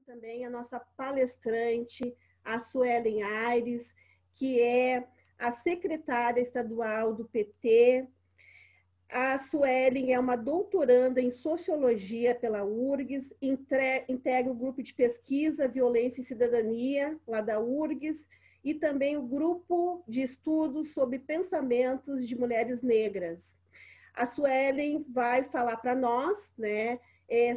também a nossa palestrante, a Suelen Aires, que é a secretária estadual do PT. A Suelen é uma doutoranda em Sociologia pela URGS, integra o grupo de pesquisa Violência e Cidadania, lá da URGS, e também o grupo de estudos sobre pensamentos de mulheres negras. A Suelen vai falar para nós, né,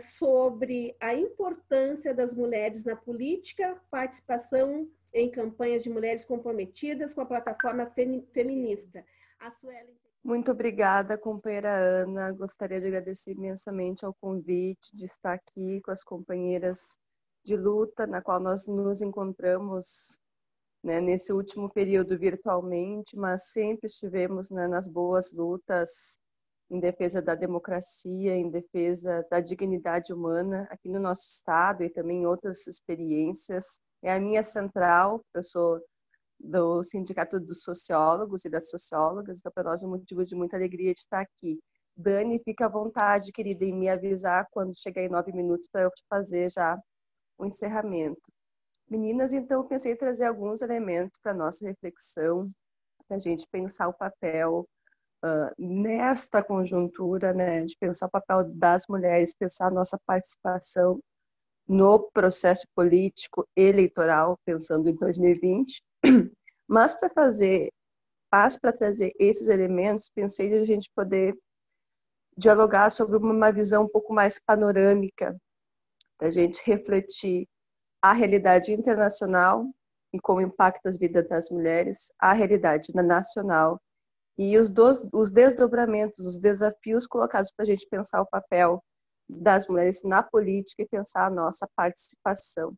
sobre a importância das mulheres na política, participação em campanhas de mulheres comprometidas com a plataforma feminista. A Suelen... Muito obrigada, companheira Ana. Gostaria de agradecer imensamente ao convite de estar aqui com as companheiras de luta, na qual nós nos encontramos, né, nesse último período virtualmente, mas sempre estivemos, né, nas boas lutas em defesa da democracia, em defesa da dignidade humana aqui no nosso estado e também em outras experiências. É a minha central, eu sou do Sindicato dos Sociólogos e das Sociólogas, então para nós é um motivo de muita alegria de estar aqui. Dani, fica à vontade, querida, em me avisar quando chegar em 9 minutos para eu fazer já o encerramento. Meninas, então eu pensei em trazer alguns elementos para a nossa reflexão, para a gente pensar o papel nesta conjuntura, né, de pensar o papel das mulheres, pensar a nossa participação no processo político eleitoral, pensando em 2020. Mas para trazer esses elementos, pensei de a gente poder dialogar sobre uma visão um pouco mais panorâmica, para a gente refletir a realidade internacional e como impacta as vidas das mulheres, a realidade nacional e os desdobramentos, os desafios colocados para a gente pensar o papel das mulheres na política e pensar a nossa participação.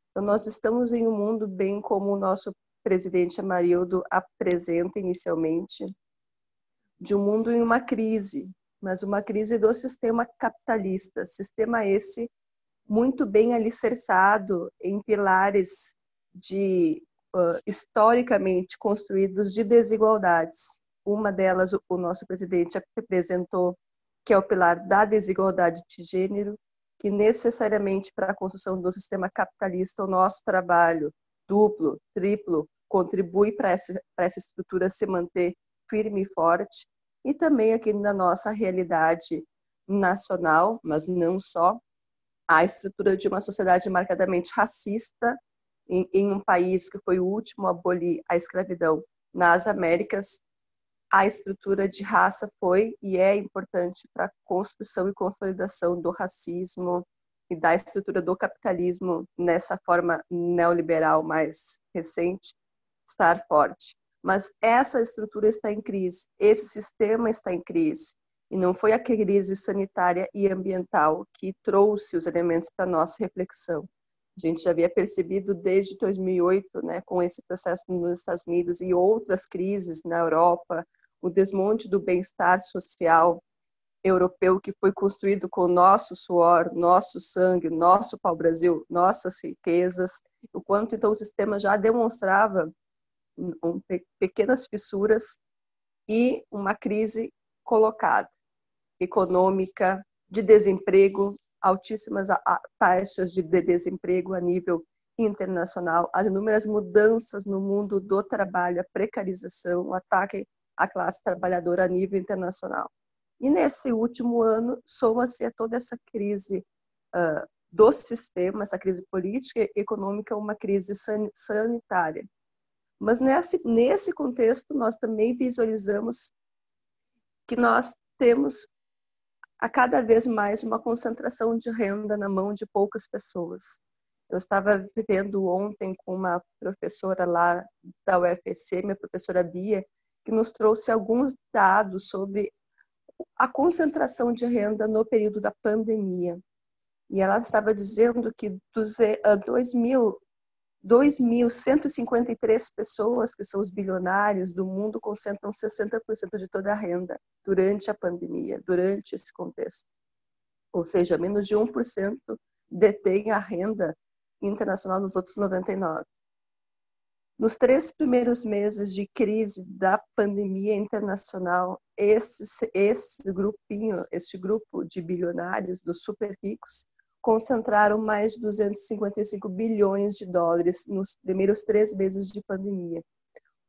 Então, nós estamos em um mundo, bem como o nosso presidente Amarildo apresenta inicialmente, de um mundo em uma crise, mas uma crise do sistema capitalista, sistema esse muito bem alicerçado em pilares historicamente construídos de desigualdades. Uma delas, o nosso presidente apresentou, que é o pilar da desigualdade de gênero, que necessariamente para a construção do sistema capitalista o nosso trabalho duplo, triplo, contribui para essa estrutura se manter firme e forte, e também aqui na nossa realidade nacional, mas não só, a estrutura de uma sociedade marcadamente racista em um país que foi o último a abolir a escravidão nas Américas. A estrutura de raça foi e é importante para a construção e consolidação do racismo e da estrutura do capitalismo nessa forma neoliberal mais recente, estar forte. Mas essa estrutura está em crise, esse sistema está em crise. E não foi a crise sanitária e ambiental que trouxe os elementos para a nossa reflexão. A gente já havia percebido desde 2008, né, com esse processo nos Estados Unidos e outras crises na Europa, o desmonte do bem-estar social europeu que foi construído com o nosso suor, nosso sangue, nosso pau-brasil, nossas riquezas, o quanto então o sistema já demonstrava pequenas fissuras e uma crise colocada, econômica, de desemprego, altíssimas taxas de desemprego a nível internacional, as inúmeras mudanças no mundo do trabalho, a precarização, o ataque à classe trabalhadora a nível internacional. E nesse último ano, soma-se a toda essa crise do sistema, essa crise política e econômica, uma crise sanitária. Mas nesse contexto, nós também visualizamos que nós temos a cada vez mais uma concentração de renda na mão de poucas pessoas. Eu estava vivendo ontem com uma professora lá da UFSC, minha professora Bia, que nos trouxe alguns dados sobre a concentração de renda no período da pandemia. E ela estava dizendo que 2.153 pessoas, que são os bilionários do mundo, concentram 60% de toda a renda durante a pandemia, durante esse contexto. Ou seja, menos de 1% detém a renda internacional dos outros 99%. Nos 3 primeiros meses de crise da pandemia internacional, este grupo de bilionários, dos super ricos, concentraram mais de 255 bilhões de dólares nos primeiros 3 meses de pandemia.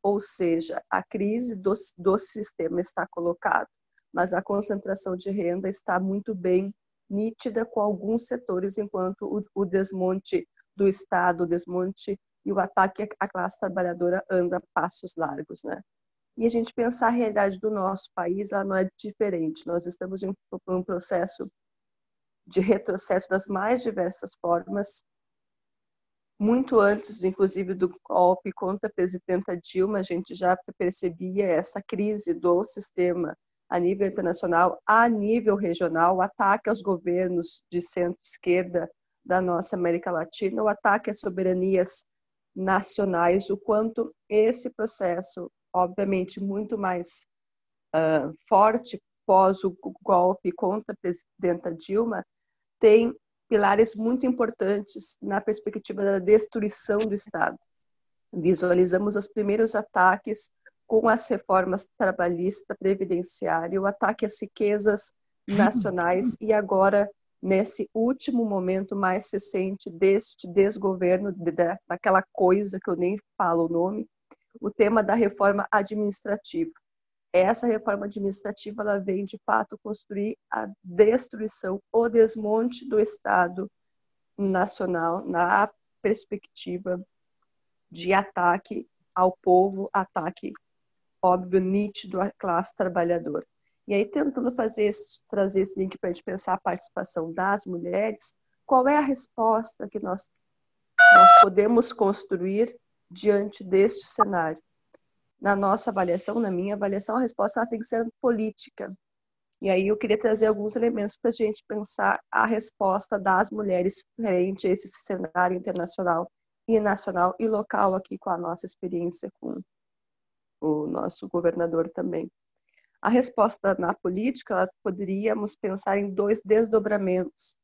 Ou seja, a crise do sistema está colocada, mas a concentração de renda está muito bem nítida com alguns setores, enquanto o desmonte do Estado, o desmonte e o ataque à classe trabalhadora anda a passos largos, né? E a gente pensar a realidade do nosso país, ela não é diferente. Nós estamos em um processo de retrocesso das mais diversas formas. Muito antes, inclusive, do golpe contra a presidenta Dilma, a gente já percebia essa crise do sistema a nível internacional, a nível regional, o ataque aos governos de centro-esquerda da nossa América Latina, o ataque às soberanias nacionais, o quanto esse processo, obviamente, muito mais forte pós o golpe contra a presidenta Dilma, tem pilares muito importantes na perspectiva da destruição do Estado. Visualizamos os primeiros ataques com as reformas trabalhista, previdenciária, o ataque às riquezas nacionais e agora, nesse último momento mais recente deste desgoverno, daquela coisa que eu nem falo o nome, o tema da reforma administrativa. Essa reforma administrativa ela vem, de fato, construir a destruição, o desmonte do Estado nacional na perspectiva de ataque ao povo, ataque, óbvio, nítido à classe trabalhadora. E aí, tentando trazer esse link para a gente pensar a participação das mulheres, qual é a resposta que nós podemos construir diante deste cenário? Na nossa avaliação, na minha avaliação, a resposta ela tem que ser política. E aí eu queria trazer alguns elementos para a gente pensar a resposta das mulheres frente a esse cenário internacional e nacional e local aqui com a nossa experiência com o nosso governador também. A resposta na política, poderíamos pensar em 2 desdobramentos,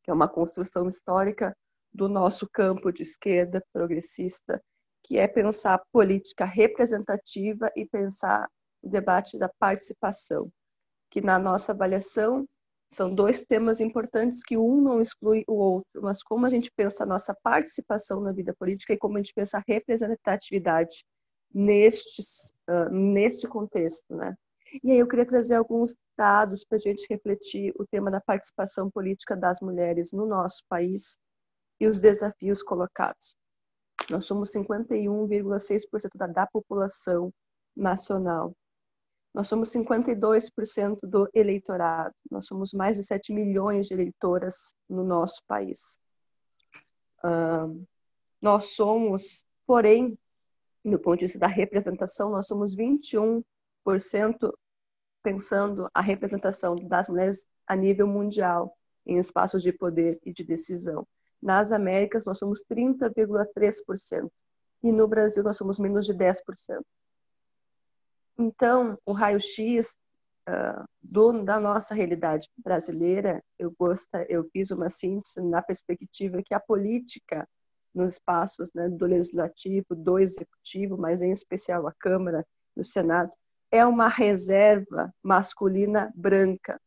que é uma construção histórica do nosso campo de esquerda progressista, que é pensar a política representativa e pensar o debate da participação, que na nossa avaliação são 2 temas importantes que um não exclui o outro, mas como a gente pensa a nossa participação na vida política e como a gente pensa a representatividade neste contexto, né? E aí eu queria trazer alguns dados para a gente refletir o tema da participação política das mulheres no nosso país e os desafios colocados. Nós somos 51,6% da população nacional. Nós somos 52% do eleitorado. Nós somos mais de 7 milhões de eleitoras no nosso país. Nós somos, porém, do ponto de vista da representação, nós somos 21% pensando a representação das mulheres a nível mundial, em espaços de poder e de decisão. Nas Américas, nós somos 30,3%. E no Brasil, nós somos menos de 10%. Então, o raio-x da nossa realidade brasileira, eu fiz uma síntese na perspectiva que a política nos espaços, né, do legislativo, do executivo, mas em especial a Câmara e o Senado, é uma reserva masculina branca.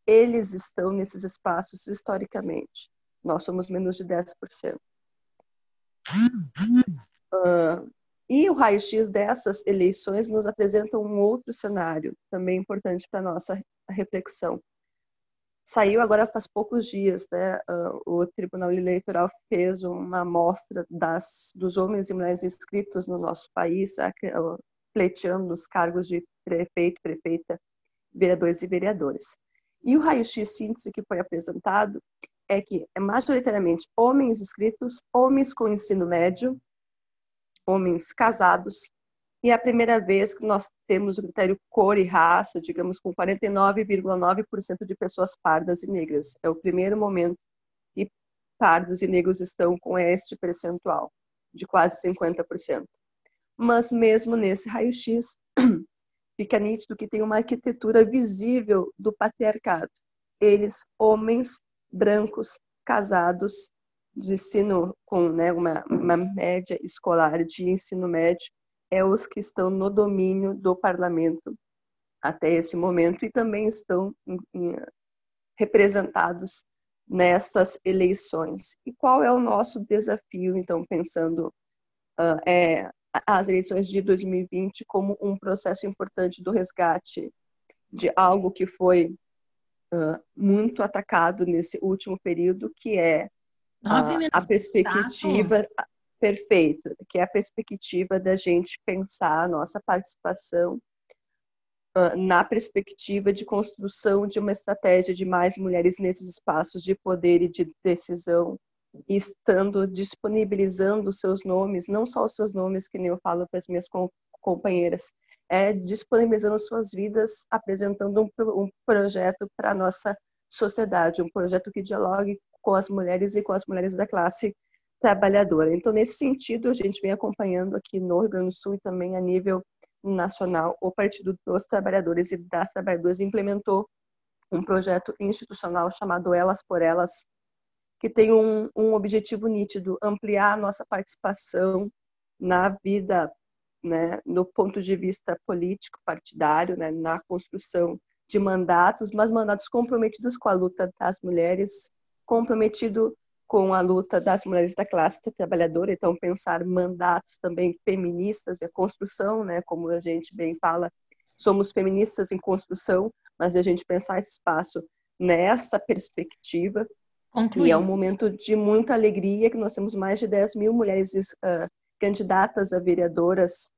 Eles estão nesses espaços historicamente. Nós somos menos de 10%. E o raio-x dessas eleições nos apresenta um outro cenário, também importante para a nossa reflexão. Saiu agora faz poucos dias, né? O Tribunal Eleitoral fez uma amostra dos homens e mulheres inscritos no nosso país, pleiteando os cargos de prefeito, prefeita, vereadores e vereadoras. E o raio-x síntese que foi apresentado é que é majoritariamente homens inscritos, homens com ensino médio, homens casados, e é a primeira vez que nós temos o critério cor e raça, digamos, com 49,9% de pessoas pardas e negras. É o primeiro momento que pardos e negros estão com este percentual, de quase 50%. Mas mesmo nesse raio-x, fica nítido que tem uma arquitetura visível do patriarcado. Eles, homens, brancos, casados, de ensino com, né, uma média escolar de ensino médio, é os que estão no domínio do parlamento até esse momento e também estão representados nessas eleições. E qual é o nosso desafio, então, pensando as eleições de 2020 como um processo importante do resgate de algo que foi muito atacado nesse último período, que é 9 minutos, a perspectiva, perfeito, que é a perspectiva da gente pensar a nossa participação na perspectiva de construção de uma estratégia de mais mulheres nesses espaços de poder e de decisão, e estando disponibilizando os seus nomes, não só os seus nomes, que nem eu falo para as minhas companheiras, disponibilizando suas vidas, apresentando um projeto para a nossa sociedade, um projeto que dialogue com as mulheres e com as mulheres da classe trabalhadora. Então, nesse sentido, a gente vem acompanhando aqui no Rio Grande do Sul e também a nível nacional, o Partido dos Trabalhadores e das Trabalhadoras implementou um projeto institucional chamado Elas por Elas, que tem um objetivo nítido: ampliar a nossa participação na vida, né, no ponto de vista político, partidário, né, na construção de mandatos, mas mandatos comprometidos com a luta das mulheres, comprometido com a luta das mulheres da classe trabalhadora. Então, pensar mandatos também feministas, a construção, né, como a gente bem fala, somos feministas em construção, mas a gente pensar esse espaço nessa perspectiva. E é um momento de muita alegria que nós temos mais de 10 mil mulheres candidatas a vereadoras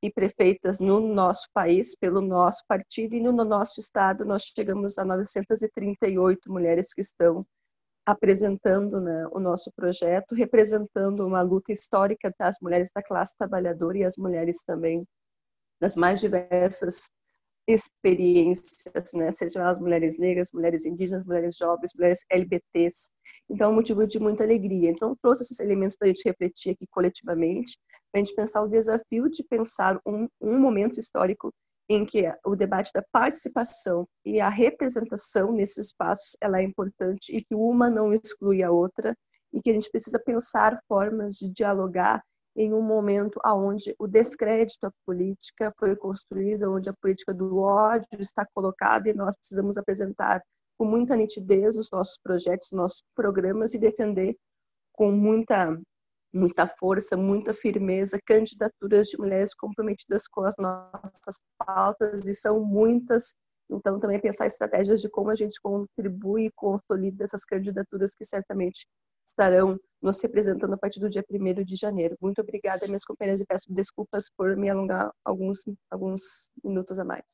e prefeitas no nosso país, pelo nosso partido, e no nosso estado nós chegamos a 938 mulheres que estão apresentando, né, o nosso projeto, representando uma luta histórica das mulheres da classe trabalhadora e as mulheres também das mais diversas experiências, né, sejam as mulheres negras, mulheres indígenas, mulheres jovens, mulheres LGBTs. Então, é um motivo de muita alegria. Então, trouxe esses elementos para a gente refletir aqui coletivamente, para a gente pensar o desafio de pensar um momento histórico em que o debate da participação e a representação nesses espaços ela é importante, e que uma não exclui a outra, e que a gente precisa pensar formas de dialogar em um momento onde o descrédito à política foi construído, onde a política do ódio está colocada, e nós precisamos apresentar com muita nitidez os nossos projetos, os nossos programas, e defender com muita força, muita firmeza, candidaturas de mulheres comprometidas com as nossas pautas, e são muitas. Então, também pensar estratégias de como a gente contribui e consolida essas candidaturas que certamente estarão nos representando a partir do dia 1º de janeiro. Muito obrigada, minhas companheiras, e peço desculpas por me alongar alguns minutos a mais.